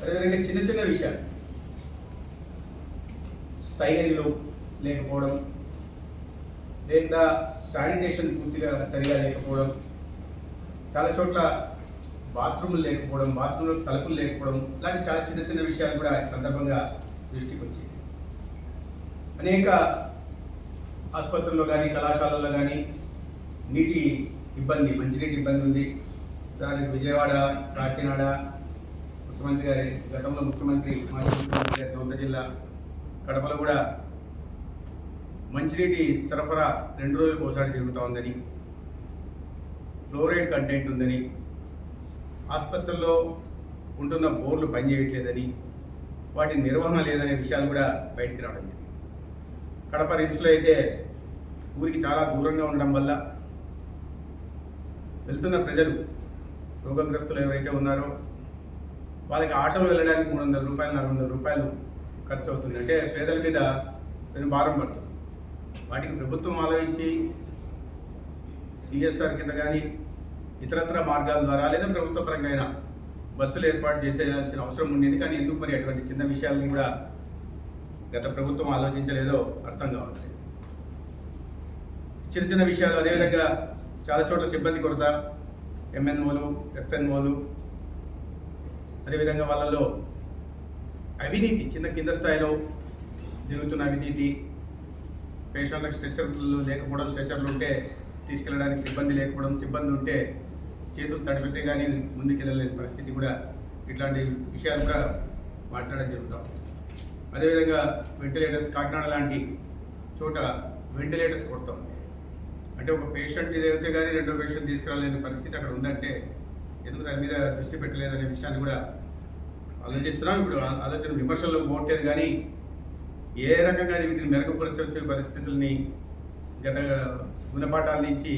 అదేవిధంగా చిన్న చిన్న విషయాలు, సైనేజ్లు లేకపోవడం, లేదా శానిటేషన్ పూర్తిగా సరిగా లేకపోవడం, చాలా చోట్ల బాత్రూములు లేకపోవడం, బాత్రూంలో తలుపులు లేకపోవడం, ఇలాంటి చాలా చిన్న చిన్న విషయాలు కూడా ఈ సందర్భంగా దృష్టికి వచ్చింది. అనేక ఆసుపత్రుల్లో కానీ కళాశాలల్లో కానీ నీటి ఇబ్బంది, మంచినీటి ఇబ్బంది ఉంది. దానికి విజయవాడ, కాకినాడ ముఖ్యమంత్రి గారి గతంలో మాజీ ముఖ్యమంత్రి గారి సొంత జిల్లా కడపలో కూడా మంచినీటి సరఫరా 2 రోజులకు ఒకసారి జరుగుతూ ఉందని, ఫ్లోరైడ్ కంటెంట్ ఉందని, ఆసుపత్రుల్లో ఉంటున్న బోర్లు పనిచేయట్లేదని, వాటి నిర్వహణ లేదనే విషయాలు కూడా బయటికి రావడం జరిగింది. కడప రిమ్స్లో అయితే ఊరికి చాలా దూరంగా ఉండడం వల్ల వెళ్తున్న ప్రజలు, రోగగ్రస్తులు ఎవరైతే ఉన్నారో వాళ్ళకి ఆటోలు వెళ్ళడానికి 300 రూపాయలు 400 రూపాయలు ఖర్చు అవుతుంది. అంటే పేదల మీద పెను భారం పడుతుంది. వాటికి ప్రభుత్వం ఆలోచించి సిఎస్ఆర్ కింద కానీ ఇతరత్ర మార్గాల ద్వారా లేదా ప్రభుత్వ పరంగా అయినా బస్సులు ఏర్పాటు చేసేయాల్సిన అవసరం ఉండేది. కానీ ఎందుకు మరి అటువంటి చిన్న విషయాలని కూడా గత ప్రభుత్వం ఆలోచించలేదో అర్థం కావట్లేదు. చిన్న చిన్న విషయాలు, అదేవిధంగా చాలా చోట్ల సిబ్బంది కొరత, ఎంఎన్ఓలు, ఎఫ్ఎన్ఓలు, అదేవిధంగా వాళ్ళలో అవినీతి, చిన్న కింద స్థాయిలో జరుగుతున్న అవినీతి, పేషెంట్లకు స్ట్రెచర్లు లేకపోవడం, స్ట్రెచర్లు ఉంటే తీసుకెళ్ళడానికి సిబ్బంది లేకపోవడం, సిబ్బంది ఉంటే చేతులు తడిపెట్టే కానీ ముందుకెళ్ళలేని పరిస్థితి కూడా, ఇట్లాంటి విషయాలు కూడా మాట్లాడడం జరుగుతాం. అదేవిధంగా వెంటిలేటర్స్, కాకినాడ లాంటి చోట వెంటిలేటర్స్ కొడతాం. అంటే ఒక పేషెంట్ ఏదైతే కానీ రెండో పేషెంట్ తీసుకురాలేని పరిస్థితి అక్కడ ఉందంటే ఎందుకు దాని మీద దృష్టి పెట్టలేదనే విషయాన్ని కూడా ఆలోచిస్తున్నాం. ఇప్పుడు ఆలోచన విమర్శల్లో పోవట్లేదు, కానీ ఏ రకంగా వీటిని మెరుగుపరచే పరిస్థితుల్ని గత గుణపాఠాల నుంచి